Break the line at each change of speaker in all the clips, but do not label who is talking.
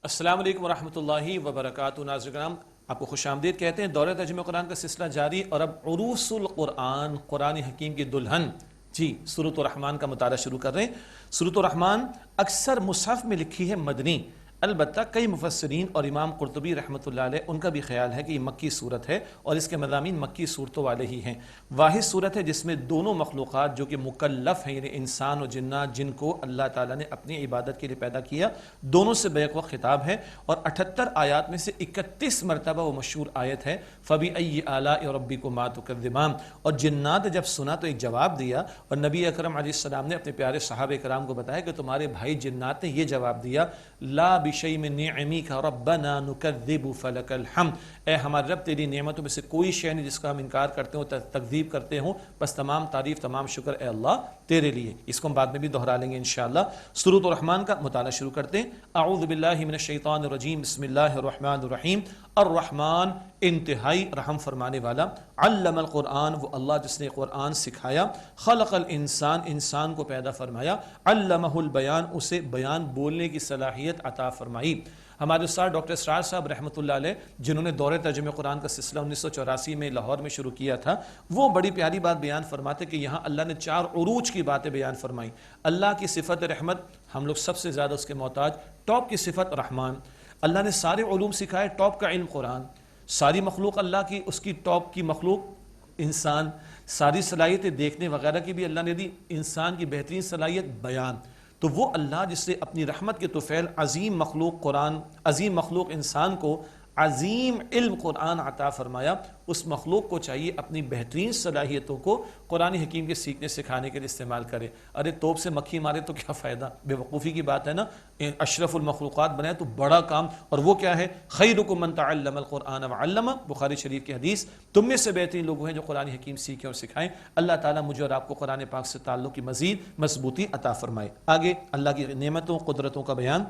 السلام علیکم ورحمۃ اللہ وبرکاتہ۔ ناظرین کرام، آپ کو خوش آمدید کہتے ہیں۔ دورہ ترجمہ قرآن کا سلسلہ جاری، اور اب عروس القرآن، قرآن حکیم کی دلہن، سورۃ الرحمن کا مطالعہ شروع کر رہے ہیں۔ سورۃ الرحمن اکثر مصحف میں لکھی ہے مدنی، البتہ کئی مفسرین اور امام قرطبی رحمۃ اللہ علیہ ان کا بھی خیال ہے کہ یہ مکی صورت ہے اور اس کے مضامین مکی صورتوں والے ہی ہیں۔ واحد صورت ہے جس میں دونوں مخلوقات جو کہ مکلف ہیں، یعنی انسان اور جنات، جن کو اللہ تعالیٰ نے اپنی عبادت کے لیے پیدا کیا، دونوں سے بیک وقت خطاب ہے، اور 78 آیات میں سے 31 مرتبہ وہ مشہور آیت ہے فَبِأَيِّ آلَاءِ رَبِّكُمَا تُكَذِّبَانِ۔ اور جنات نے جب سنا تو ایک جواب دیا، اور نبی اکرم علیہ السلام نے اپنے پیارے صحابہ کرام کو بتایا کہ تمہارے بھائی جنات نے یہ جواب دیا، لا بشیء من نعمک ربنا نکذب فلک الحمد، اے ہمارے رب تیری نعمتوں میں سے کوئی شے نہیں جس کا ہم انکار کرتے ہوں، تکذیب کرتے ہوں، بس تمام تعریف تمام شکر اے اللہ تیرے لیے۔ اس کو ہم بعد میں بھی دہرا لیں گے انشاءاللہ۔ سورۃ الرحمن کا مطالعہ شروع کرتے ہیں۔ اعوذ باللہ من الشیطان الرجیم، بسم اللہ الرحمن الرحیم۔ الرحمن انتہائی رحم فرمانے والا، علم القرآن وہ اللہ جس نے قرآن سکھایا، خلق الانسان انسان کو پیدا فرمایا، علمہ البیان اسے بیان بولنے کی صلاحیت عطا فرمائی۔ ہمارے استاد ڈاکٹر اسرار صاحب رحمۃ اللہ علیہ، جنہوں نے دورہ ترجمہ قرآن کا سلسلہ 1984 میں لاہور میں شروع کیا تھا، وہ بڑی پیاری بات بیان فرماتے کہ یہاں اللہ نے 4 عروج کی باتیں بیان فرمائی۔ اللہ کی صفت رحمت، ہم لوگ سب سے زیادہ اس کے محتاج، ٹاپ کی صفت رحمان، اللہ نے سارے علوم سکھائے، ٹاپ کا علم قرآن، ساری مخلوق اللہ کی، اس کی ٹاپ کی مخلوق انسان، ساری صلاحیتیں دیکھنے وغیرہ کی بھی اللہ نے دی، انسان کی بہترین صلاحیت بیان۔ تو وہ اللہ جس سے اپنی رحمت کے طفیل عظیم مخلوق قرآن، عظیم مخلوق انسان کو عظیم علم قرآن عطا فرمایا، اس مخلوق کو چاہیے اپنی بہترین صلاحیتوں کو قرآن حکیم کے سیکھنے سکھانے کے لیے استعمال کرے۔ ارے توپ سے مکھی مارے تو کیا فائدہ، بے وقوفی کی بات ہے نا۔ اشرف المخلوقات بنائے تو بڑا کام، اور وہ کیا ہے، خیرکم من تعلم القرآن وعلمہ، بخاری شریف کی حدیث، تم میں سے بہترین لوگ ہیں جو قرآن حکیم سیکھیں اور سکھائیں۔ اللہ تعالیٰ مجھے اور آپ کو قرآن پاک سے تعلق کی مزید مضبوطی عطا فرمائے۔ آگے اللہ کی نعمتوں قدرتوں کا بیان۔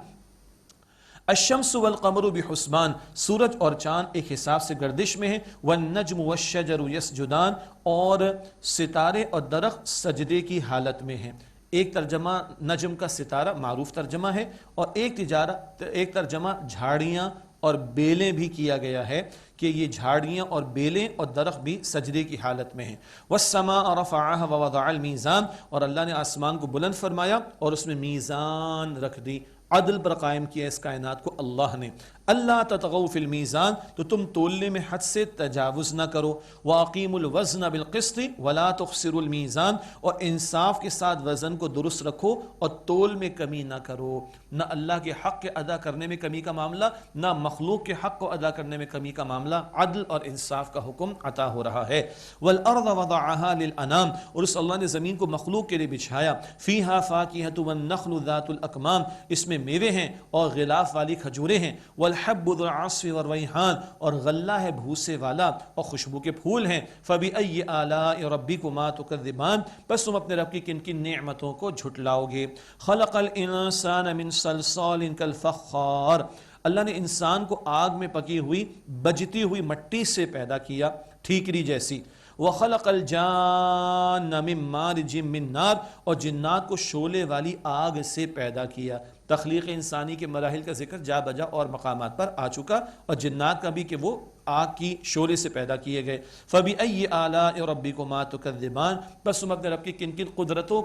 الشمس والقمر بحسبان، سورج اور چاند ایک حساب سے گردش میں ہیں، والنجم والشجر یسجدان، اور ستارے اور درخت سجدے کی حالت میں ہیں۔ ایک ترجمہ نجم کا ستارہ معروف ترجمہ ہے، اور ایک ترجمہ جھاڑیاں اور بیلیں بھی کیا گیا ہے کہ یہ جھاڑیاں اور بیلیں اور درخت بھی سجدے کی حالت میں ہیں۔ والسماء رفعها ووضع الميزان، اور اللہ نے آسمان کو بلند فرمایا اور اس میں میزان رکھ دی، عدل پر قائم کیا اس کائنات کو اللہ نے۔ اللہ تطغوا فی المیزان، تو تم تولنے میں حد سے تجاوز نہ کرو، واقیموا الوزن بالقسط ولا تخسروا المیزان، اور انصاف کے ساتھ وزن کو درست رکھو اور تول میں کمی نہ کرو۔ نہ اللہ کے حق کے ادا کرنے میں کمی کا معاملہ، نہ مخلوق کے حق کو ادا کرنے میں کمی کا معاملہ، عدل اور انصاف کا حکم عطا ہو رہا ہے۔ والارض وضعها للانام، اور اس اللہ نے زمین کو مخلوق کے لیے بچھایا، فیہا فاکہۃ والنخل ذات الاکمام، اس میں میوے ہیں اور غلاف والی کھجوریں ہیں، والحب ذو العصف والریحان، اور غلہ ہے بھوسے والا اور خوشبو کے پھول ہیں۔ فبأي آلاء ربكما تكذبان، بس تم اپنے رب کی کن کن نعمتوں کو جھٹلاؤ گے۔ خلق الانسان من صلصال كالفخار، اللہ نے انسان کو آگ میں پکی ہوئی بجتی ہوئی مٹی سے پیدا کیا، ٹھیکری جیسی۔ وَخَلَقَ الْجَانَّ مِن مَارِجٍ مِّن نَار، اور جنات کو شعلے والی آگ سے پیدا کیا۔ تخلیق انسانی کے مراحل کا ذکر جا بجا اور مقامات پر آ چکا، اور جنات کا بھی کہ وہ آگ کی شعلے سے پیدا کیے گئے۔ فَبِأَيِّ آلَاءِ رَبِّكُمَا تُكَذِّبَانِ، بس تم اپنے رب کی کن کن قدرتوں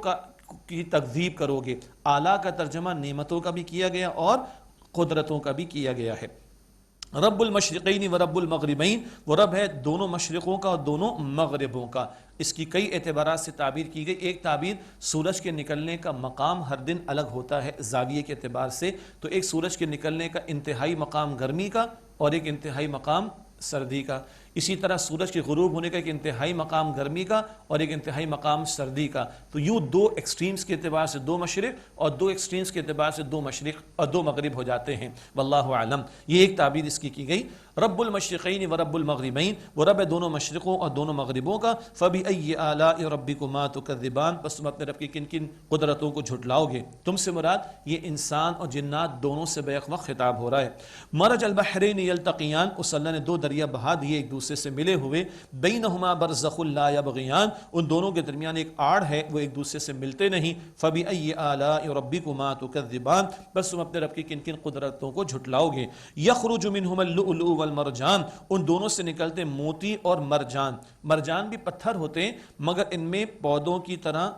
کی تکذیب کرو گے۔ اعلیٰ کا ترجمہ نعمتوں کا بھی کیا گیا اور قدرتوں کا بھی کیا گیا ہے۔ رب المشرقین و رب المغربین، وہ رب ہے دونوں مشرقوں کا اور دونوں مغربوں کا۔ اس کی کئی اعتبارات سے تعبیر کی گئی۔ ایک تعبیر، سورج کے نکلنے کا مقام ہر دن الگ ہوتا ہے زاویے کے اعتبار سے، تو ایک سورج کے نکلنے کا انتہائی مقام گرمی کا اور ایک انتہائی مقام سردی کا۔ اسی طرح سورج کے غروب ہونے کا ایک انتہائی مقام گرمی کا اور ایک انتہائی مقام سردی کا۔ تو یوں 2 ایکسٹریمز کے اعتبار سے 2 مشرق اور 2 ایکسٹریمز کے اعتبار سے 2 مشرق اور 2 مغرب ہو جاتے ہیں، واللہ اعلم۔ یہ ایک تعبیر اس کی گئی۔ رب المشرقین و رب المغربین، وہ رب ہے دونوں مشرقوں اور دونوں مغربوں کا۔ فبأي آلاء ربكما تكذبان، بس تم اپنے رب کی کن کن قدرتوں کو جھٹلاؤ گے۔ تم سے مراد یہ انسان اور جنات دونوں سے بیک وقت خطاب ہو رہا ہے۔ مرج البحرین یلتقیان، اس اللہ نے 2 دریا بہا دیے ایک دوسرے دوسرے سے ملے ہوئے، بینہما برزخ لا یبغیان، ان دونوں کے درمیان ایک آڑ ہے، وہ ایک دوسرے سے ملتے نہیں، فبأی آلاء ربکما تکذبان، بس تم اپنے رب کی کن کن قدرتوں کو جھٹلاؤ گے، یخرج منہما اللؤلؤ والمرجان، ان دونوں سے نکلتے موتی اور مرجان، مرجان بھی پتھر ہوتے ہیں مگر ان میں پودوں کی طرح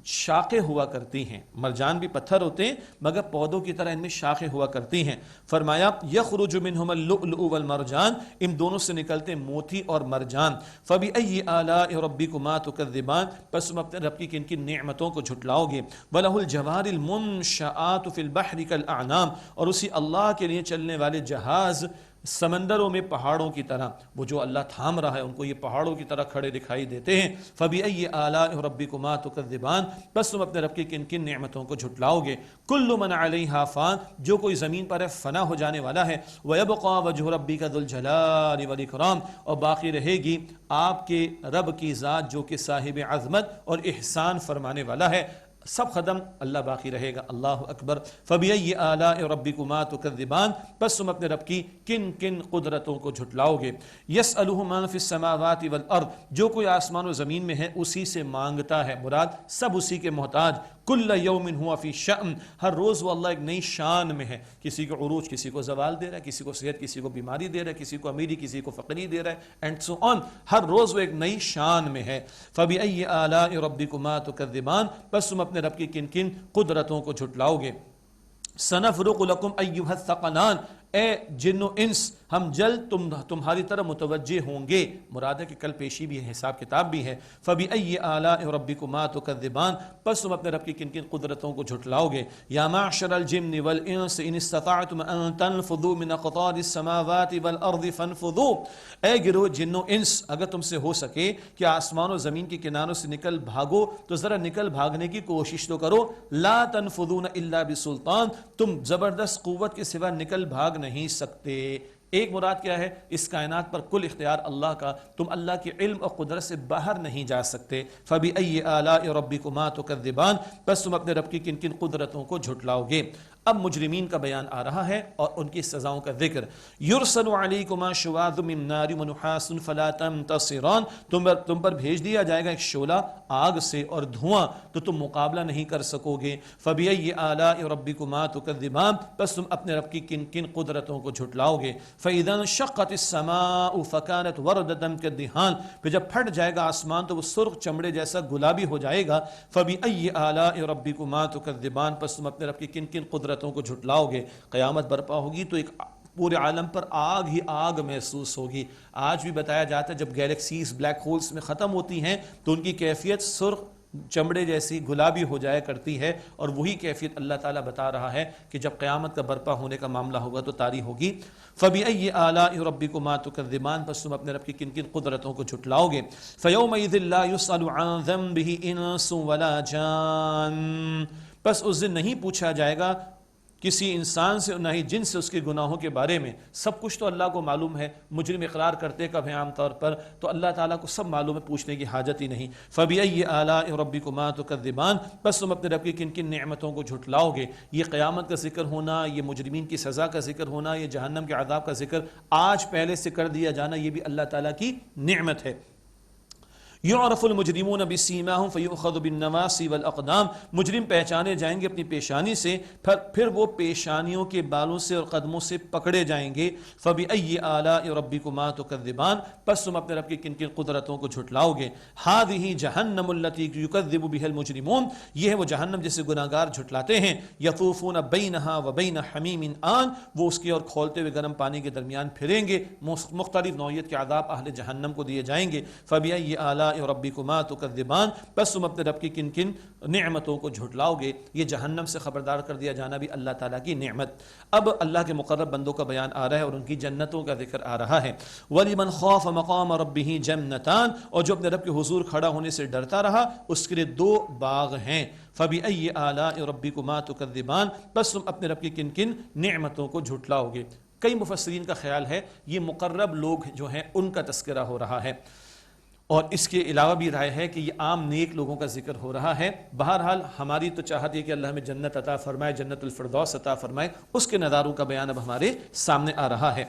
شاخیں ہوا کرتی ہیں، مرجان بھی پتھر ہوتے ہیں مگر پودوں کی طرح ان میں شاخیں ہوا کرتی ہیں، فرمایا یخرج منہما اللؤلؤ والمرجان، ان دونوں سے نکلتے موتی اور مرجان، فبأی آلاء ربکما تکذبان، پس تم اپنے رب کی کن کن نعمتوں کو جھٹلاؤ گے، وَلَهُ الْجَوَارِ الْمُنشَآتُ فِي الْبَحْرِ كَالْأَعْلَامِ، اور اسی اللہ کے لیے چلنے والے جہاز سمندروں میں پہاڑوں کی طرح، وہ جو اللہ تھام رہا ہے ان کو یہ پہاڑوں کی طرح کھڑے دکھائی دیتے ہیں، فَبِأَيِّ آلَاءِ رَبِّكُمَا تُكَذِّبَانِ، بس تم اپنے رب کی کن کن نعمتوں کو جھٹلاؤ گے، کُلُّ مَنْ عَلَيْهَا فان، جو کوئی زمین پر ہے فنا ہو جانے والا ہے، وَيَبْقَى وَجْهُ رَبِّكَ ذُو الْجَلَالِ وَالْإِكْرَامِ، اور باقی رہے گی آپ کے رب کی ذات جو کہ صاحب عظمت اور احسان فرمانے والا ہے، سب ختم، اللہ باقی رہے گا، اللہ اکبر، فَبِأَيِّ آلَاءِ رَبِّكُمَا تُكَذِّبَانِ، بس تم اپنے رب کی کن کن قدرتوں کو جھٹلاؤ گے، يَسْأَلُهُ مَن فِي السَّمَاوَاتِ وَالْأَرْضِ، جو کوئی آسمان و زمین میں ہے اسی سے مانگتا ہے، مراد سب اسی کے محتاج، كُلَّ يَوْمٍ هُوَ فِي شَأْنٍ، ہر روز وہ اللہ ایک نئی شان میں ہے، کسی کو عروج، کسی کو زوال دے رہا ہے، کسی کو صحت، کسی کو بیماری دے رہا ہے، کسی کو امیری، کسی کو فقری دے رہا ہے، اینڈ سو آن، ہر روز وہ ایک نئی شان میں ہے، فَبِأَيِّ آلَاءِ رَبِّكُمَا تُكَذِّبَانِ، بس تم اپنے رب کی کن کن قدرتوں کو جھٹلاؤ گے، سَنَفْرُغُ لَكُمْ أَيُّهَ الثَّقَلَانِ، اے جن و انس ہم جلد تمہاری طرف متوجہ ہوں گے، مراد ہے کہ کل پیشی بھی ہے، حساب کتاب بھی ہے، فَبِأَيِّ آلَاءِ رَبِّكُمَا تُكَذِّبَانِ، پس تم اپنے رب کی کن کن قدرتوں کو جھٹلاؤ گے، یا معشر الجن والانس ان استطعتم ان تنفذوا من اقطار السماوات والارض فانفذوا، اے گروہ جن و انس اگر تم سے ہو سکے کہ آسمان و زمین کے کناروں سے نکل بھاگو تو ذرا نکل بھاگنے کی کوشش تو کرو، لا تنفذون الا بسلطان، تم زبردست قوت کے سوا نکل بھاگ نہیں سکتے، ایک مراد کیا ہے، اس کائنات پر کل اختیار اللہ کا، تم اللہ کے علم اور قدرت سے باہر نہیں جا سکتے، فَبِأَيِّ آلَاءِ رَبِّكُمَا تُكَذِّبَانِ، بس تم اپنے رب کی کن کن قدرتوں کو جھٹلاؤ گے۔ اب مجرمین کا بیان آ رہا ہے اور ان کی سزاؤں کا ذکر، يُرْسَلُ عَلَيْكُمَا شُوَاظٌ مِّن نَّارٍ وَنُحَاسٌ فَلَا تَنتَصِرَانِ، تم پر بھیج دیا جائے گا ایک شعلہ آگ سے اور دھواں، تو تم مقابلہ نہیں کر سکو گے، فَبِأَيِّ آلَاءِ رَبِّكُمَا تُكَذِّبَانِ، بس تم اپنے رب کی کن کن قدرتوں کو جھٹلاؤ گے، فَإِذَا انشَقَّتِ السَّمَاءُ فَكَانَتْ وَرْدَةً كَالدِّهَانِ، پھر جب پھٹ جائے گا آسمان تو وہ سرخ چمڑے جیسا گلابی ہو جائے گا، فَبِأَيِّ آلَاءِ رَبِّكُمَا تُكَذِّبَانِ، پس تم اپنے رب کی کن کن قدرتوں کو جھٹلاؤ گے، قیامت برپا ہوگی تو ایک پورے عالم پر آگ ہی آگ محسوس ہوگی، آج بھی بتایا جاتا ہے جب گیلیکسیز بلیک ہولز میں ختم ہوتی ہیں تو ان کی کیفیت سرخ چمڑے جیسی گلابی ہو جایا کرتی ہے، اور وہی کیفیت اللہ تعالیٰ بتا رہا ہے کہ جب قیامت کا برپا ہونے کا معاملہ ہوگا تو طاری ہوگی، فَبِأَيِّ آلَاءِ رَبِّكُمَا تُكَذِّبَانِ، پس تم اپنے رب کی کن کن قدرتوں کو جھٹلاؤ گے، فَيَوْمَئِذٍ لَا يُسْأَلُ عَنْ ذَنبِهِ إِنسٌ وَلَا جَانٌ، پس اس دن نہیں پوچھا جائے گا کسی انسان سے نہ ہی جن سے اس کے گناہوں کے بارے میں، سب کچھ تو اللہ کو معلوم ہے، مجرم اقرار کرتے کب ہیں عام طور پر، تو اللہ تعالیٰ کو سب معلوم ہے، پوچھنے کی حاجت ہی نہیں، فَبِأَيِّ آلَاءِ رَبِّكُمَا تُكَذِّبَانِ، بس تم اپنے رب کی کن کن نعمتوں کو جھٹلاؤ گے، یہ قیامت کا ذکر ہونا، یہ مجرمین کی سزا کا ذکر ہونا، یہ جہنم کے عذاب کا ذکر آج پہلے سے کر دیا جانا، یہ بھی اللہ تعالیٰ کی نعمت ہے۔ یعرف المجرمون بسیماہم فیؤخذ بالنواصی والاقدام، مجرم پہچانے جائیں گے اپنی پیشانی سے، پھر وہ پیشانیوں کے بالوں سے اور قدموں سے پکڑے جائیں گے، فبأی آلاء ربکما تکذبان، پس تم اپنے رب کی کن کن قدرتوں کو جھٹلاؤ گے، ہذہ جہنم التی یکذب بها المجرمون، یہ ہے وہ جہنم جسے گناہگار جھٹلاتے ہیں، یطوفون بینہا وبین حمیم آن، وہ اس کے اور کھولتے ہوئے گرم پانی کے درمیان پھریں گے، مختلف نوعیت کے عذاب اہل جہنم کو دیے جائیں گے، فبأی آلاء ربکما تکذبان، بس تم اپنے رب کی کن کن نعمتوں کو جھٹلاؤ گے، یہ جہنم سے خبردار کر دیا جانا بھی اللہ تعالیٰ کی نعمت۔ اب اللہ کے مقرب بندوں کا بیان آ رہا ہے اور ان کی جنتوں کا ذکر آ رہا ہے، وَلِمَنْ خَافَ مَقَامَ رَبِّهِ جَنَّتَانِ، اور جو اپنے رب کے حضور کھڑا ہونے سے ڈرتا رہا اس کے لیے دو باغ ہیں، فَبِأَيِّ آلَاءِ رَبِّكُمَا تُكَذِّبَانِ، بس تم اپنے رب کی کن کن نعمتوں کو جھٹلاؤ گے۔ کئی مفسرین کا خیال ہے یہ مقرب لوگ جو ہیں ان کا تذکرہ ہو رہا ہے، اور اس کے علاوہ بھی رائے ہے کہ یہ عام نیک لوگوں کا ذکر ہو رہا ہے۔ بہرحال ہماری تو چاہت ہے کہ اللہ ہمیں جنت عطا فرمائے، جنت الفردوس عطا فرمائے، اس کے نظاروں کا بیان اب ہمارے سامنے آ رہا ہے۔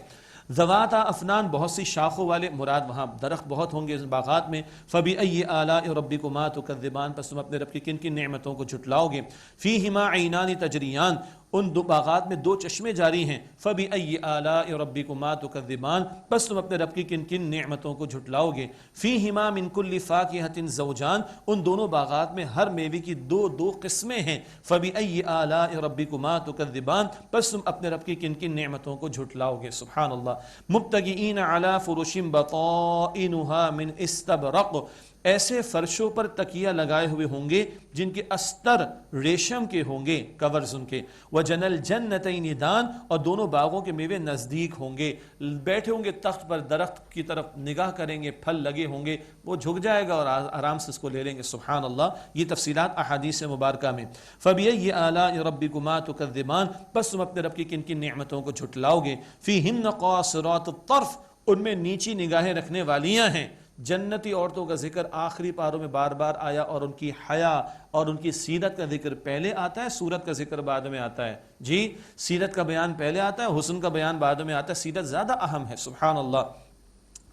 ذوات افنان بہت سی شاخوں والے، مراد وہاں درخت بہت ہوں گے اس باغات میں. فبأي آلاء ربكما تكذبان، پس تم اپنے رب کی کن کن نعمتوں کو جھٹلاؤ گے. فیہما عینان تجریان، ان دو باغات میں دو چشمے جاری ہیں. فبأي آلاء ربكما تكذبان، پس تم اپنے رب کی کن کن نعمتوں کو جھٹلاؤ گے. فیہما من کل فاکہۃ زوجان، ان دونوں باغات میں ہر میوے کی دو دو قسمیں ہیں. فبأي آلاء ربكما تكذبان، پس تم اپنے رب کی کن کن نعمتوں کو جھٹلاؤ گے. سبحان اللہ. مبتغئین علی فرش بطائنها من استبرق، ایسے فرشوں پر تکیہ لگائے ہوئے ہوں گے جن کے استر ریشم کے ہوں گے، کورز ان کے. وجن الجنتین دان، اور دونوں باغوں کے میوے نزدیک ہوں گے. بیٹھے ہوں گے تخت پر، درخت کی طرف نگاہ کریں گے، پھل لگے ہوں گے، وہ جھک جائے گا اور آرام سے اس کو لے لیں گے. سبحان اللہ. یہ تفصیلات احادیث مبارکہ میں. فبأي آلاء ربكما تكذبان، پس تم اپنے رب کی کن کن نعمتوں کو جھٹلاؤ گے. فیہن قاصرات الطرف، ان میں نیچی نگاہیں رکھنے والیاں ہیں. جنتی عورتوں کا ذکر آخری پاروں میں بار بار آیا، اور ان کی حیا اور ان کی سیرت کا ذکر پہلے آتا ہے، صورت کا ذکر بعد میں آتا ہے. جی، سیرت کا بیان پہلے آتا ہے، حسن کا بیان بعد میں آتا ہے، سیرت زیادہ اہم ہے. سبحان اللہ.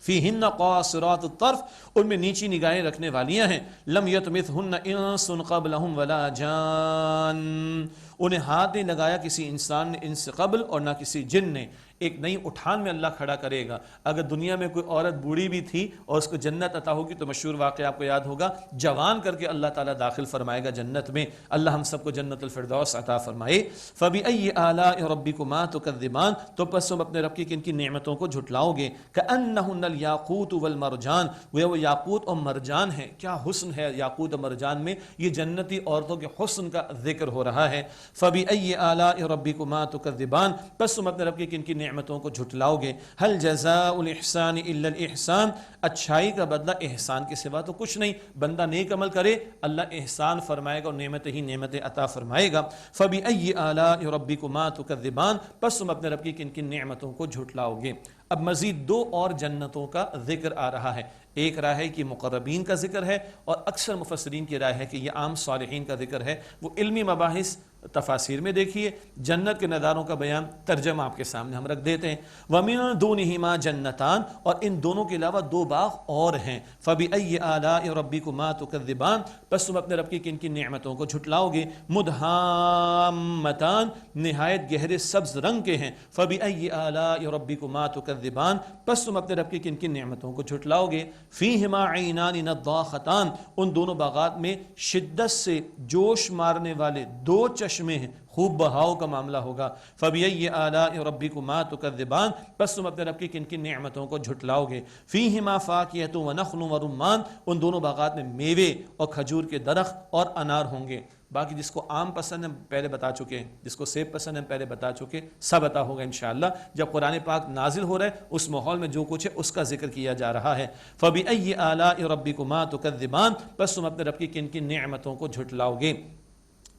فیہن قاصرات الطرف، ان میں نیچی نگاہیں رکھنے والیاں ہیں. لم یطمثہن انس قبلہم ولا جان، انہیں ہاتھ نہیں لگایا کسی انسان نے ان سے قبل اور نہ کسی جن نے. ایک نئی اٹھان میں اللہ کھڑا کرے گا. اگر دنیا میں کوئی عورت بوڑھی بھی تھی اور اس کو جنت عطا ہوگی تو مشہور واقعہ آپ کو یاد ہوگا، جوان کر کے اللہ تعالیٰ داخل فرمائے گا جنت میں. اللہ ہم سب کو جنت الفردوس عطا فرمائے. فبأي آلاء ربكما تكذبان، تو پس تم اپنے رب کی کن کی نعمتوں کو جھٹلاؤ گے. كأنهن الياقوت والمرجان، وہ یاقوت اور مرجان ہے. کیا حسن ہے یاقوت اور مرجان میں. یہ جنتی عورتوں کے حسن کا ذکر ہو رہا ہے. فبأي آلاء ربكما تكذبان، پس تم اپنے رب کی کن کی نعمتوں کو جھٹلاؤ گے. هل جزاء الاحسان الا الاحسان، اچھائی کا بدلہ احسان کے سوا تو کچھ نہیں. بندہ نیک عمل کرے، اللہ احسان فرمائے گا اور نعمتیں ہی نعمتیں عطا فرمائے گا. فبأي آلاء ربكما تكذبان، پس تم اپنے رب کی کن کن نعمتوں کو جھٹلاؤ گے. اب مزید دو اور جنتوں کا ذکر آ رہا ہے. ایک رائے ہے کہ مقربین کا ذکر ہے، اور اکثر مفسرین کی رائے ہے کہ یہ عام صالحین کا ذکر ہے. وہ علمی مباحث تفاسیر میں دیکھیے. جنت کے نظاروں کا بیان ترجمہ آپ کے سامنے ہم رکھ دیتے ہیں. وَمِن دُونِهِمَا جَنَّتَانِ، اور ان دونوں کے علاوہ دو باغ اور ہیں. فَبِأَيِّ آلَاءِ رَبِّكُمَا تُكَذِّبَانِ، پس تم اپنے رب کی کن کن نعمتوں کو جھٹلاؤ گے. مُدْحَامَّتَانِ، نہایت گہرے سبز رنگ کے ہیں. فَبِأَيِّ آلَاءِ رَبِّكُمَا تُكَذِّبَانِ، پس تم اپنے رب کی کن کن نعمتوں کو جھٹلاؤ گے. فِيهِمَا عَيْنَانِ نَضَّاخَتَانِ، ان دونوں باغات میں شدت سے جوش مارنے والے دو چشمے ہیں، خوب بہاؤ کا معاملہ ہوگا. فَبِأَيِّ آلَاءِ رَبِّكُمَا تُكَذِّبَانِ، پس تم اپنے رب کی کن کن نعمتوں کو جھٹلاؤ گے. فِيهِمَا فَاكِهَةٌ وَنَخْلٌ وَرُمَّانٌ، ان دونوں باغات میں میوے اور کھجور کے درخت اور انار ہوں گے. باقی جس کو آم پسند ہے پہلے بتا چکے ہیں، جس کو سیب پسند ہے پہلے بتا چکے، سب عطا ہوگا انشاءاللہ. جب قرآن پاک نازل ہو رہا ہے اس ماحول میں جو کچھ ہے اس کا ذکر کیا جا رہا ہے. فَبِأَيِّ آلَاءِ رَبِّكُمَا تُكَذِّبَانِ، پس تم اپنے رب کی کن کن نعمتوں کو جھٹلاؤ گے.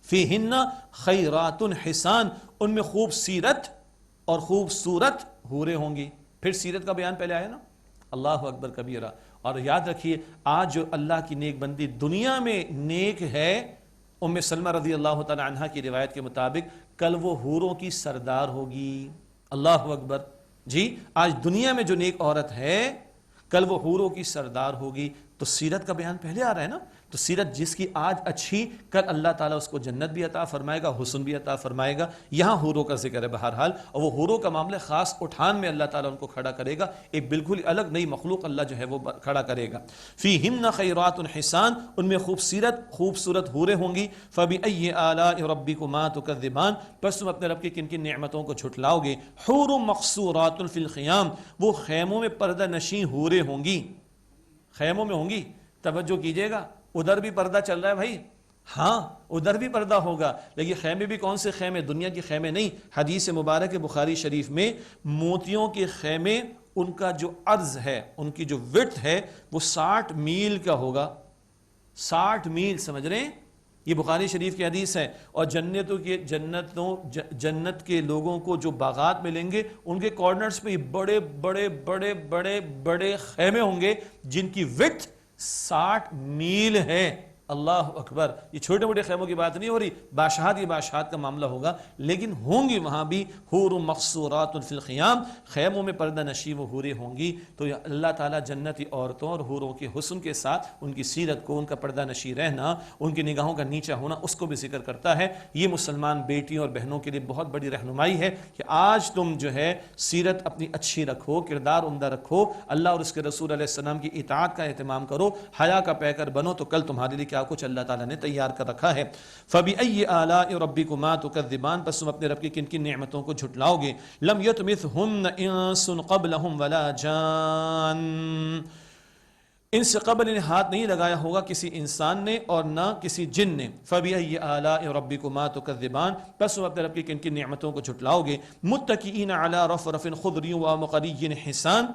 فِيهِنَّ خَيْرَاتٌ حِسَان، ان میں خوب سیرت اور خوبصورت حوریں ہوں گی. پھر سیرت کا بیان پہلے آیا نا. اللہ اکبر کبیرہ. اور یاد رکھیے آج جو اللہ کی نیک بندی دنیا میں نیک ہے، ام سلمہ رضی اللہ تعالی عنہ کی روایت کے مطابق کل وہ حوروں کی سردار ہوگی. اللہ اکبر. جی، آج دنیا میں جو نیک عورت ہے کل وہ حوروں کی سردار ہوگی. تو سیرت کا بیان پہلے آ رہا ہے نا. تو سیرت جس کی آج اچھی، کل اللہ تعالیٰ اس کو جنت بھی عطا فرمائے گا، حسن بھی عطا فرمائے گا. یہاں حوروں کا ذکر ہے بہرحال، اور وہ حوروں کا معاملہ خاص اٹھان میں اللہ تعالیٰ ان کو کھڑا کرے گا. ایک بالکل الگ نئی مخلوق اللہ جو ہے وہ کھڑا کرے گا. فِيهِنَّ خَيْرَاتٌ حِسَان، ان میں خوبصورت حوریں ہوں گی. فَبِأَيِّ آلَاءِ رَبِّكُمَا تُكَذِّبَانِ، پس تم اپنے رب کی کن کن نعمتوں کو جھٹلاؤ گے. حُورٌ مَقْصُورَاتٌ فِي الْخِيَامِ، وہ خیموں میں پردہ نشین حوریں ہوں گی. خیموں میں ہوں گی. توجہ کیجئے گا، ادھر بھی پردہ چل رہا ہے بھائی، ہاں ادھر بھی پردہ ہوگا، لیکن خیمے بھی کون سے خیمے؟ دنیا کے خیمے نہیں. حدیث مبارک بخاری شریف میں موتیوں کے خیمے، ان کا جو عرض ہے، ان کی جو وڈتھ ہے وہ 60 میل کا ہوگا. 60 میل، سمجھ رہے ہیں؟ یہ بخاری شریف کی حدیث ہے. اور جنت کے لوگوں کو جو باغات ملیں گے ان کے کارنرز پہ بڑے بڑے بڑے بڑے بڑے خیمے ہوں گے جن کی وڈتھ 60 میل ہے. اللہ اکبر، یہ چھوٹے موٹے خیموں کی بات نہیں ہو رہی، بادشاہت یہ بادشاہت کا معاملہ ہوگا، لیکن ہوں گی وہاں بھی حور مقصورات فی الخیام، خیموں میں پردہ نشین و حوریں ہوں گی۔ تو اللہ تعالیٰ جنتی عورتوں اور حوروں کے حسن کے ساتھ ان کی سیرت کو، ان کا پردہ نشین رہنا، ان کی نگاہوں کا نیچا ہونا، اس کو بھی ذکر کرتا ہے۔ یہ مسلمان بیٹیوں اور بہنوں کے لیے بہت بڑی رہنمائی ہے کہ آج تم جو ہے سیرت اپنی اچھی رکھو، کردار عمدہ رکھو، اللہ اور اس کے رسول علیہ السلام کی اطاعت کا اہتمام کرو، حیا کا پیکر بنو، تو کل تمہارے لیے کیا کچھ اللہ تعالیٰ نے تیار کر رکھا ہے۔ فَبِأَيِّ آلَاءِ رَبِّكُمَا تُكَذِّبَانِ، پس تم اپنے رب کی کن کن نعمتوں کو جھٹلاؤ گے۔ لَمْ يَطْمِثْهُنَّ إِنسٌ قَبْلَهُمْ وَلَا جَانٌّ، ان سے قبل انہیں ہاتھ نہیں لگایا ہوگا کسی انسان نے اور نہ کسی جن نے۔ فَبِأَيِّ آلَاءِ رَبِّكُمَا تُكَذِّبَانِ، پس تم اپنے رب کی کن کن نعمتوں کو جھٹلاؤ گے۔ مُتَّكِئِينَ عَلَى رَفْرَفٍ خُضْرٍ وَمَقَرِّيٍّ حِسَانٍ،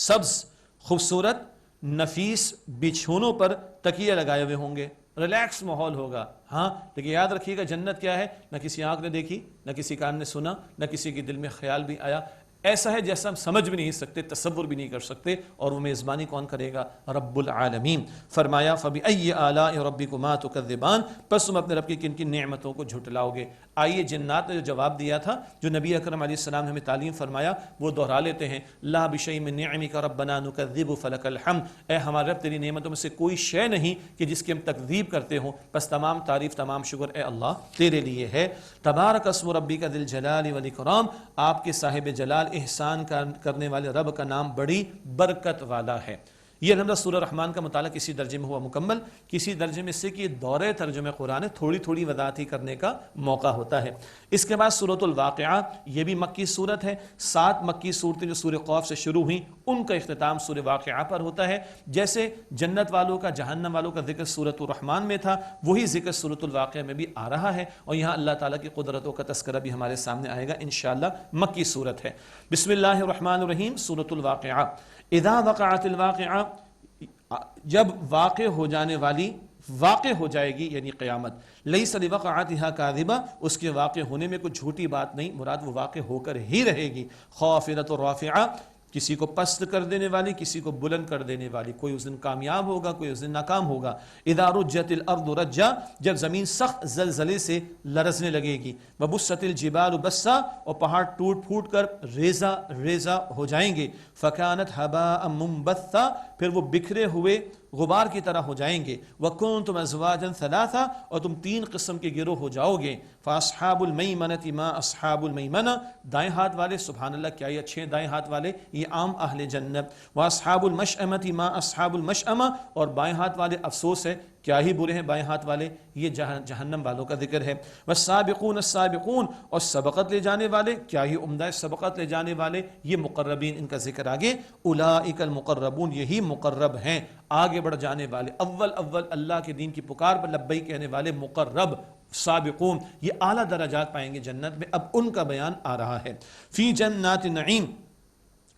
سبز خوبصورت نفیس بچھونوں پر تکیے لگائے ہوئے ہوں گے، ریلیکس ماحول ہوگا۔ ہاں لیکن یاد رکھیے گا جنت کیا ہے، نہ کسی آنکھ نے دیکھی، نہ کسی کان نے سنا، نہ کسی کے دل میں خیال بھی آیا، ایسا ہے جیسا ہم سمجھ بھی نہیں سکتے، تصور بھی نہیں کر سکتے، اور وہ میزبانی کون کرے گا؟ رب العالمین۔ فرمایا فَبِأَيِّ آلَاءِ رَبِّكُمَا تُكَذِّبَانِ، پس تم اپنے رب کی کن کن نعمتوں کو جھٹلاؤ گے۔ آئیے جنات نے جو جواب دیا تھا، جو نبی اکرم علیہ السلام نے ہمیں تعلیم فرمایا، وہ دہرا لیتے ہیں۔ لا بِشَيْءٍ مِّن نِّعَمِكَ رَبَّنَا نُكَذِّبُ فَلَكَ الْحَمْدُ، اے ہمارے رب تیری نعمتوں میں سے کوئی شے نہیں کہ جس کی ہم تکذیب کرتے ہوں، بس تمام تعریف تمام شکر اے اللہ تیرے لیے ہے۔ تبارک اسم ربک ذی الجلال والاکرام، آپ کے صاحب جلال احسان کرنے والے رب کا نام بڑی برکت والا ہے۔ یہ الحمدللہ سورہ رحمان کا مطالعہ کسی درجے میں ہوا مکمل، کسی درجے میں سے کہ یہ دورے ترجمہ قرآن ہے، تھوڑی تھوڑی وضاحت ہی کرنے کا موقع ہوتا ہے۔ اس کے بعد سورۃ الواقعہ، یہ بھی مکی صورت ہے۔ 7 مکی صورتیں جو سورہ قاف سے شروع ہوئیں، ان کا اختتام سورہ واقعہ پر ہوتا ہے۔ جیسے جنت والوں کا، جہنم والوں کا ذکر سورۃ الرحمان میں تھا، وہی ذکر سورۃ الواقعہ میں بھی آ رہا ہے، اور یہاں اللہ تعالیٰ کی قدرتوں کا تذکرہ بھی ہمارے سامنے آئے گا انشاءاللہ۔ مکی صورت ہے۔ بسم اللہ الرحمن الرحیم، سورۃ الواقعہ۔ اذا وقعت الواقعہ، جب واقع ہو جانے والی، واقع ہو جائے گی یعنی قیامت۔ لیس لوقعتها کاذبہ، اس کے واقع ہونے میں کوئی جھوٹی بات نہیں، مراد وہ واقع ہو کر ہی رہے گی۔ خافضۃ رافعہ، کسی کو پست کر دینے والی، کسی کو بلند کر دینے والی، کوئی اس دن کامیاب ہوگا، کوئی اس دن ناکام ہوگا۔ اذا رجت الارض رجا، جب زمین سخت زلزلے سے لرزنے لگے گی۔ وبست الجبال بسا، اور پہاڑ ٹوٹ پھوٹ کر ریزہ ریزہ ہو جائیں گے۔ فکانت ہباء منبثا، پھر وہ بکھرے ہوئے غبار کی طرح ہو جائیں گے۔ وکنتم ازواجا ثلاثا، اور تم 3 قسم کے گروہ ہو جاؤ گے۔ فاصحاب المیمنۃ ما اصحاب المیمنہ، دائیں ہاتھ والے، سبحان اللہ کیا یہ اچھے دائیں ہاتھ والے، یہ عام اہل جنت۔ واصحاب المشأمۃ ما اصحاب المشأمہ، اور بائیں ہاتھ والے افسوس ہے کیا ہی برے ہیں بائیں ہاتھ والے، یہ جہنم والوں کا ذکر ہے۔ والسابقون السابقون، اور سبقت لے جانے والے، کیا ہی عمدہ سبقت لے جانے والے، یہ مقربین، ان کا ذکر آگے۔ اولئک المقربون، یہی مقرب ہیں، آگے بڑھ جانے والے، اول اللہ کے دین کی پکار پر لبیک کہنے والے مقرب سابقون، یہ اعلیٰ درجات پائیں گے جنت میں۔ اب ان کا بیان آ رہا ہے۔ فی جنات نعیم،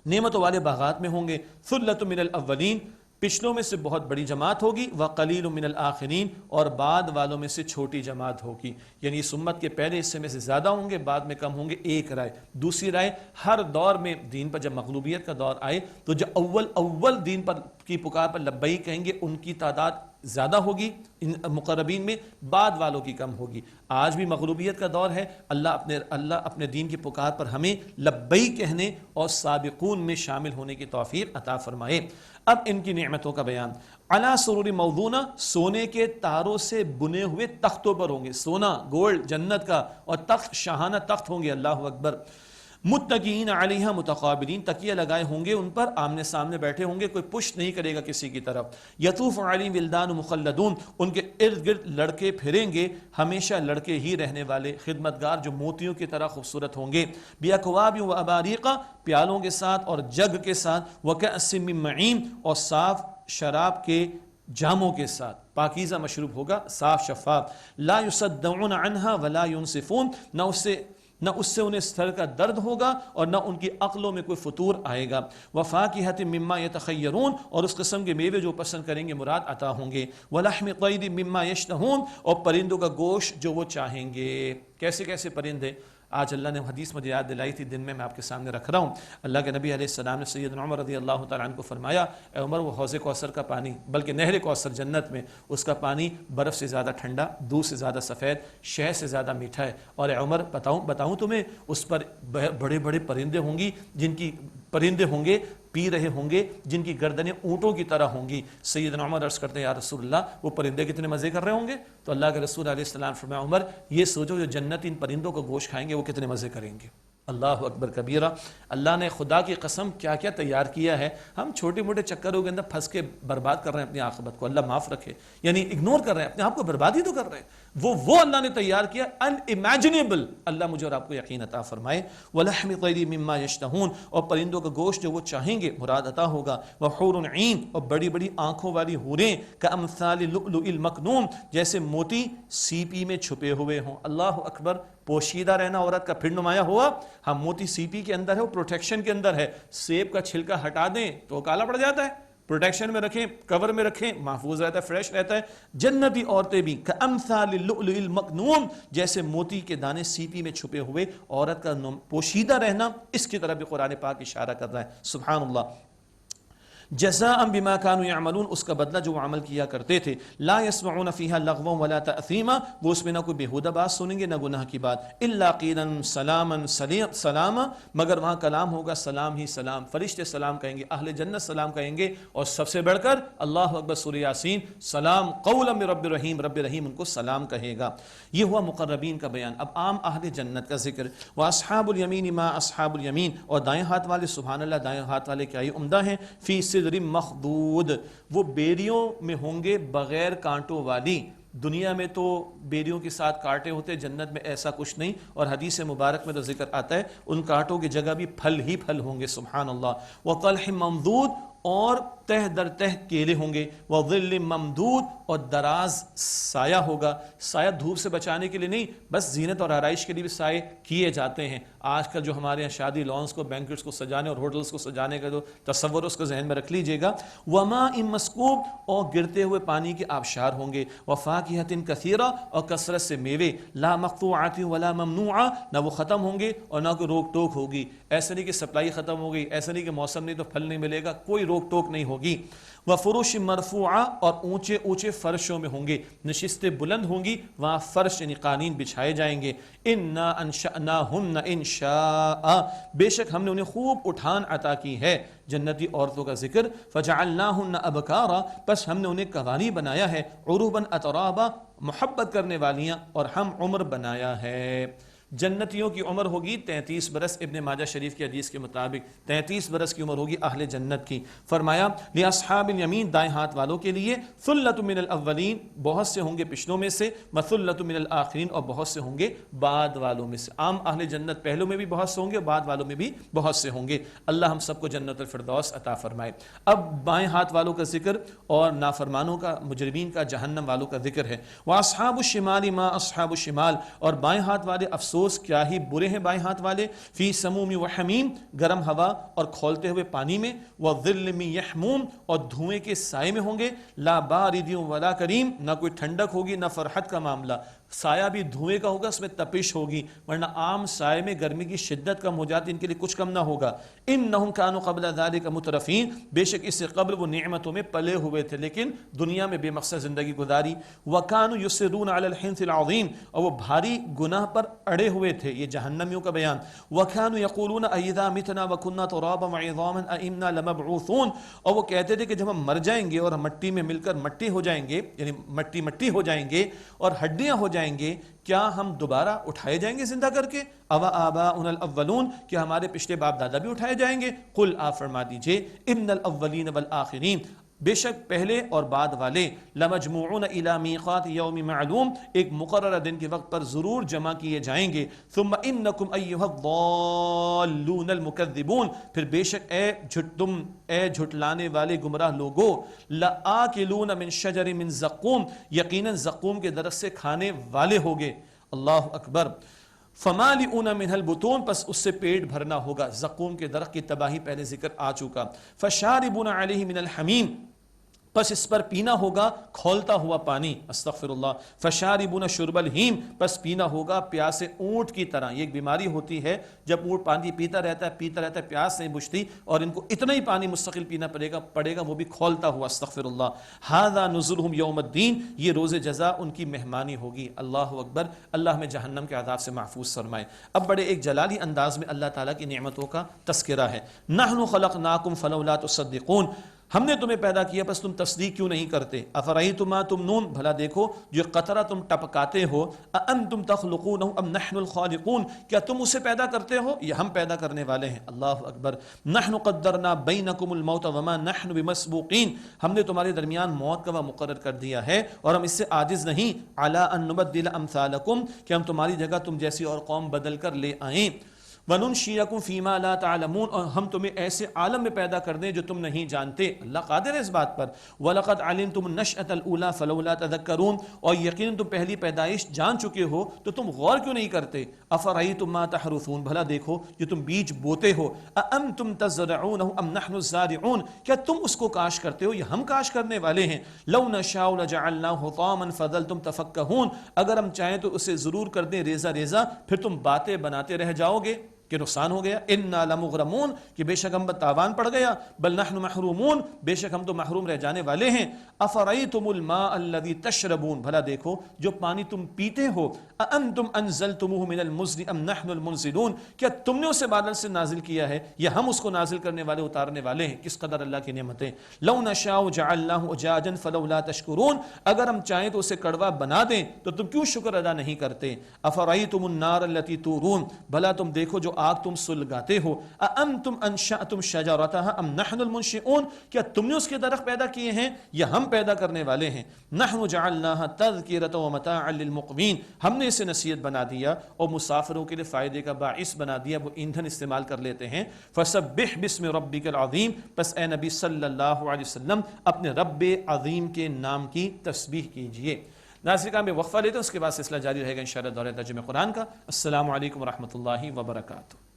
نعمتوں والے باغات میں ہوں گے۔ ثلۃ من الاولین، پچھلوں میں سے بہت بڑی جماعت ہوگی۔ وقلیل من الآخرین، اور بعد والوں میں سے چھوٹی جماعت ہوگی، یعنی اس امت کے پہلے حصے میں سے زیادہ ہوں گے، بعد میں کم ہوں گے۔ ایک رائے۔ دوسری رائے، ہر دور میں دین پر جب مغلوبیت کا دور آئے تو جو اول دین پر کی پکار پر لبیک کہیں گے، ان کی تعداد زیادہ ہوگی ان مقربین میں، بعد والوں کی کم ہوگی۔ آج بھی مغلوبیت کا دور ہے، اللہ اپنے دین کی پکار پر ہمیں لبیک کہنے اور سابقون میں شامل ہونے کی توفیق عطا فرمائے۔ اب ان کی نعمتوں کا بیان۔ علی سرور موضونہ، سونے کے تاروں سے بنے ہوئے تختوں پر ہوں گے، سونا گولڈ جنت کا، اور تخت شاہانہ تخت ہوں گے، اللہ اکبر۔ متکئین علیہا متقابلین، تکیے لگائے ہوں گے ان پر، آمنے سامنے بیٹھے ہوں گے، کوئی پشت نہیں کرے گا کسی کی طرف۔ یطوف علیہم ولدان مخلدون، ان کے ارد گرد لڑکے پھریں گے، ہمیشہ لڑکے ہی رہنے والے خدمتگار جو موتیوں کی طرح خوبصورت ہوں گے۔ باکواب و اباریق، پیالوں کے ساتھ اور جگ کے ساتھ۔ وکأس من معین، اور صاف شراب کے جاموں کے ساتھ، پاکیزہ مشروب ہوگا، صاف شفاف۔ لا یصدعون عنہا ولا ینصفون، نہ اس سے انہیں سر کا درد ہوگا اور نہ ان کی عقلوں میں کوئی فطور آئے گا۔ وفاکہۃ مما یتخیرون، اور اس قسم کے میوے جو پسند کریں گے مراد عطا ہوں گے۔ ولحم طیر مما یشتہون، اور پرندوں کا گوشت جو وہ چاہیں گے۔ کیسے کیسے پرندے؟ آج اللہ نے حدیث مجھے یاد دلائی تھی، دن میں آپ کے سامنے رکھ رہا ہوں۔ اللہ کے نبی علیہ السلام نے سیدنا عمر رضی اللہ تعالیٰ عنہ کو فرمایا، اے عمر وہ حوض کوثر کا پانی، بلکہ نہر کوثر جنت میں، اس کا پانی برف سے زیادہ ٹھنڈا، دودھ سے زیادہ سفید، شہد سے زیادہ میٹھا ہے، اور اے عمر بتاؤں تمہیں، اس پر بڑے بڑے پرندے ہوں گے پی رہے ہوں گے، جن کی گردنیں اونٹوں کی طرح ہوں گی۔ سیدنا عمر عرض کرتے ہیں یا رسول اللہ وہ پرندے کتنے مزے کر رہے ہوں گے؟ تو اللہ کے رسول علیہ السلام فرمایا عمر یہ سوچو جو جنت ان پرندوں کو گوشت کھائیں گے وہ کتنے مزے کریں گے۔ اللہ اکبر کبیرہ، اللہ نے خدا کی قسم کیا کیا تیار کیا ہے، ہم چھوٹے موٹے چکروں کے اندر پھنس کے برباد کر رہے ہیں اپنی عاقبت کو، اللہ معاف رکھے، یعنی اگنور کر رہے ہیں اپنے آپ کو، بربادی تو کر رہے ہیں، وہ اللہ نے تیار کیا ان امیجنیبل۔ اللہ مجھے اور آپ کو یقین عطا فرمائے۔ وَلَحْمِ طَيْرٍ مِّمَّا يَشْتَهُونَ، اور پرندوں کا گوشت جو وہ چاہیں گے مراد عطا ہوگا۔ وَحُورٌ عِین، اور بڑی بڑی آنکھوں والی حوریں، كَأَمْثَالِ اللُّؤْلُؤِ الْمَكْنُونِ، جیسے موتی سی پی میں چھپے ہوئے ہوں۔ اللہ اکبر، پوشیدہ رہنا عورت کا پھر نمایاں ہوا۔ ہم موتی سی پی کے اندر ہے، وہ پروٹیکشن کے اندر ہے، سیب کا چھلکا ہٹا دیں تو کالا پڑ جاتا ہے، پروٹیکشن میں رکھیں، کور میں رکھیں، محفوظ رہتا ہے، فریش رہتا ہے۔ جنتی عورتیں بھی کأمثال اللؤلؤ المکنون، جیسے موتی کے دانے سی پی میں چھپے ہوئے، عورت کا پوشیدہ رہنا، اس کی طرف بھی قرآن پاک اشارہ کر رہا ہے۔ سبحان اللہ۔ جزاء بما كانوا يعملون، اس کا بدلہ جو وہ عمل کیا کرتے تھے۔ لا يسمعون فيها لغوا ولا تأثیما، وہ اس میں نہ کوئی بےہودہ بات سنیں گے نہ گناہ کی بات۔ الا قیلا سلاما سلاما، مگر وہاں کلام ہوگا سلام ہی سلام، فرشتے سلام کہیں گے، اہل جنت سلام کہیں گے، اور سب سے بڑھ کر اللہ اکبر سورہ یاسین، سلام قولا من رب رحیم، رب رحیم ان کو سلام کہے گا۔ یہ ہوا مقربین کا بیان۔ اب عام اہل جنت کا ذکر۔ واصحاب الیمین ما اصحاب الیمین، اور دائیں ہاتھ والے، سبحان اللہ، دائیں ہاتھ والے کیا ہی عمدہ ہیں۔ فی سدر مخضود، وہ بیریوں میں ہوں گے بغیر کانٹوں والی۔ دنیا میں تو بیریوں کے ساتھ کانٹے ہوتے، جنت میں ایسا کچھ نہیں، اور حدیث مبارک میں تو ذکر آتا ہے ان کانٹوں کی جگہ بھی پھل ہی پھل ہوں گے، سبحان اللہ۔ وطلح ممدود، اور تہ در تہ کیلے ہوں گے۔ وظل ممدود، اور دراز سایہ ہوگا۔ سایہ دھوپ سے بچانے کے لیے نہیں، بس زینت اور آرائش کے لیے بھی سائے کیے جاتے ہیں۔ آج کل جو ہمارے یہاں شادی لانس کو، بینکٹس کو سجانے اور ہوٹلز کو سجانے کا جو تصور اس کو ذہن میں رکھ لیجئے گا۔ وماء مسکوب، اور گرتے ہوئے پانی کے آبشار ہوں گے۔ وفاکہۃ کثیرہ، اور کثرت سے میوے۔ لا مقطوعۃ ولا ممنوعہ، نہ وہ ختم ہوں گے اور نہ کوئی روک ٹوک ہوگی۔ ایسا نہیں کہ سپلائی ختم ہو گئی، ایسا نہیں کہ موسم نہیں تو پھل نہیں ملے گا، کوئی روک ٹوک نہیں ہوگی۔ وفروش مرفوعہ، اور اونچے اونچے فرشوں میں ہوں گے، نشستیں بلند ہوں گی، وہاں فرش یعنی قالین بچھائے جائیں گے۔ انا انشأناہن انشاء، بے شک ہم نے انہیں خوب اٹھان عطا کی ہے۔ جنتی عورتوں کا ذکر۔ فجعلناہن ابکارا، پس ہم نے انہیں قوانی بنایا ہے۔ عربا اترابا، محبت کرنے والیاں، اور ہم عمر بنایا ہے۔ جنتیوں کی عمر ہوگی 33 برس، ابن ماجہ شریف کی حدیث کے مطابق 33 برس کی عمر ہوگی اہل جنت کی۔ فرمایا لأصحاب الیمین، دائیں ہاتھ والوں کے لیے، ثلۃ من الاولین، بہت سے ہوں گے پچھلوں میں سے، وثلۃ من الآخرین، اور بہت سے ہوں گے بعد والوں میں سے۔ عام اہل جنت پہلوں میں بھی بہت سے ہوں گے، بعد والوں میں بھی بہت سے ہوں گے۔ اللہ ہم سب کو جنت الفردوس عطا فرمائے۔ اب بائیں ہاتھ والوں کا ذکر اور نافرمانوں کا، مجرمین کا، جہنم والوں کا ذکر ہے۔ واصحاب الشمال ما اصحاب الشمال، اور بائیں ہاتھ والے افسوس کیا ہی برے ہیں بائیں ہاتھ والے۔ فی سموم وحمیم، گرم ہوا اور کھولتے ہوئے پانی میں۔ وظل من یحموم، اور دھوئیں کے سائے میں ہوں گے۔ لا بارد ولا کریم، نہ کوئی ٹھنڈک ہوگی نہ فرحت کا معاملہ۔ سایہ بھی دھوئیں کا ہوگا، اس میں تپش ہوگی، ورنہ عام سائے میں گرمی کی شدت کم ہو جاتی، ان کے لیے کچھ کم نہ ہوگا۔ انہم کانوا قبل ذلک مترفین، بے شک اس سے قبل وہ نعمتوں میں پلے ہوئے تھے لیکن دنیا میں بے مقصد زندگی گزاری۔ وکانوا یصرون علی الحنث العظیم، اور وہ بھاری گناہ پر اڑے ہوئے تھے، یہ جہنمیوں کا بیان۔ وکانوا یقولون اذا متنا وکنا ترابا وعظاما ائنا لمبعوثون، اور وہ کہتے تھے کہ جب ہم مر جائیں گے اور ہم مٹی میں مل کر مٹی ہو جائیں گے، یعنی مٹی ہو جائیں گے اور ہڈیاں ہو جائیں گے، کیا ہم دوبارہ اٹھائے جائیں گے زندہ کر کے؟ اوا آباؤنا الاولون، کیا ہمارے پچھلے باپ دادا بھی اٹھائے جائیں گے؟ قل آپ فرما دیجئے ان الاولین والآخرین، بے شک پہلے اور بعد والے، لمجموعون الی میقات یوم معلوم، ایک مقررہ دن کے وقت پر ضرور جمع کیے جائیں گے۔ ثم انکم ایھا الضالون المکذبون، پھر بے شک تم اے جھٹلانے والے گمراہ لوگو، لآکلون من شجر من زقوم، یقیناً زقوم کے درخت سے کھانے والے ہوگے۔ اللہ اکبر۔ فمالئون منها البطون، پس اس سے پیٹ بھرنا ہوگا۔ زقوم کے درخت کی تباہی پہلے ذکر آ چکا۔ فشاربون علیہ من الحمیم، پس اس پر پینا ہوگا کھولتا ہوا پانی، استغفراللہ، فشاربون شرب الہیم، پس پینا ہوگا پیاسے اونٹ کی طرح۔ یہ ایک بیماری ہوتی ہے جب اونٹ پانی پیتا رہتا ہے پیاس نہیں بجھتی، اور ان کو اتنا ہی پانی مستقل پینا پڑے گا وہ بھی کھولتا ہوا، استغفراللہ۔ ھذا نزلہم یوم الدین، یہ روز جزا ان کی مہمانی ہوگی۔ اللہ اکبر، اللہ ہمیں جہنم کے عذاب سے محفوظ فرمائے۔ اب بڑے ایک جلالی انداز میں اللہ تعالیٰ کی نعمتوں کا تذکرہ ہے۔ نحن خلقناکم فلولا تصدقون، ہم نے تمہیں پیدا کیا بس تم تصدیق کیوں نہیں کرتے۔ افرأیتم ما تمنون، بھلا دیکھو جو قطرہ تم ٹپکاتے ہو، اانتم تخلقونہ ام نحن الخالقون، کیا تم اسے پیدا کرتے ہو یا ہم پیدا کرنے والے ہیں۔ اللہ اکبر۔ نحن قدرنا بینکم الموت وما نحن بمسبوقین، ہم نے تمہارے درمیان موت کا مقرر کر دیا ہے اور ہم اس سے عاجز نہیں، علی ان نبدل امثالکم، کہ ہم تمہاری جگہ تم جیسی اور قوم بدل کر لے آئیں، وَنُنْشِئَكُمْ فِي مَا لَا تَعْلَمُونَ، اور ہم تمہیں ایسے عالم میں پیدا کر دیں جو تم نہیں جانتے۔ اللہ قادر ہے اس بات پر۔ وَلَقَدْ عَلِمْتُمُ النَّشْأَةَ الْأُولَىٰ فَلَوْلَا تَذَكَّرُونَ، اور یقیناً تم پہلی پیدائش جان چکے ہو تو تم غور کیوں نہیں کرتے۔ أَفَرَأَيْتُم مَا تَحْرُثُونَ، بھلا دیکھو جو تم بیج بوتے ہو، أَأَنتُمْ تَزْرَعُونَهُ أَمْ نَحْنُ الزَّارِعُونَ، کیا تم اس کو کاش کرتے ہو یا ہم کاش کرنے والے ہیں۔ لَوْ نَشَاءُ لَجَعَلْنَاهُ حُطَامًا فَظَلْتُمْ تَفَكَّهُونَ، اگر ہم چاہیں تو اسے ضرور کر دیں ریزہ ریزہ، پھر تم باتیں بناتے رہ جاؤ گے کہ نقصان ہو گیا۔ انا لمغرمون، کہ بے شک ہم پر تاوان پڑ گیا، بل نحن محرومون، بے شک ہم تو محروم رہ جانے والے ہیں۔ افرأیتم الماء الذی تشربون، بھلا دیکھو جو پانی تم پیتے ہو، اانتم انزلتموہ من المزن ام نحن المنزلون، کیا تم نے اسے بادل سے نازل کیا ہے یا ہم اس کو نازل کرنے والے اتارنے والے ہیں۔ کس قدر اللہ کی نعمتیں۔ لو نشاء جعلناہ اجاجا فلولا تشکرون، اگر ہم چاہیں تو اسے کڑوا بنا دیں تو تم کیوں شکر ادا نہیں کرتے۔ افرأیتم النار التي تورون، بھلا تم دیکھو جو آگ تم سلگاتے ہو، اانتم انشأتم شجرتها ام نحن المنشئون، کیا تم نے اس کے درخت پیدا کیے ہیں یا ہم پیدا کرنے والے ہیں۔ نحن جعلناها تذکرۃ ومتاعا للمقوین، ہم نے اسے نصیحت بنا دیا اور مسافروں کے لیے فائدے کا باعث بنا دیا، وہ ایندھن استعمال کر لیتے ہیں۔ فسبح باسم ربک العظیم، پس اے نبی صلی اللہ علیہ وسلم اپنے رب عظیم کے نام کی تسبیح کیجئے۔ ناظرین میں وقفہ لیتے ہیں، اس کے بعد سلسلہ جاری رہے گا انشاءاللہ دورہ ترجمہ قرآن کا۔ السلام علیکم ورحمۃ اللہ وبرکاتہ۔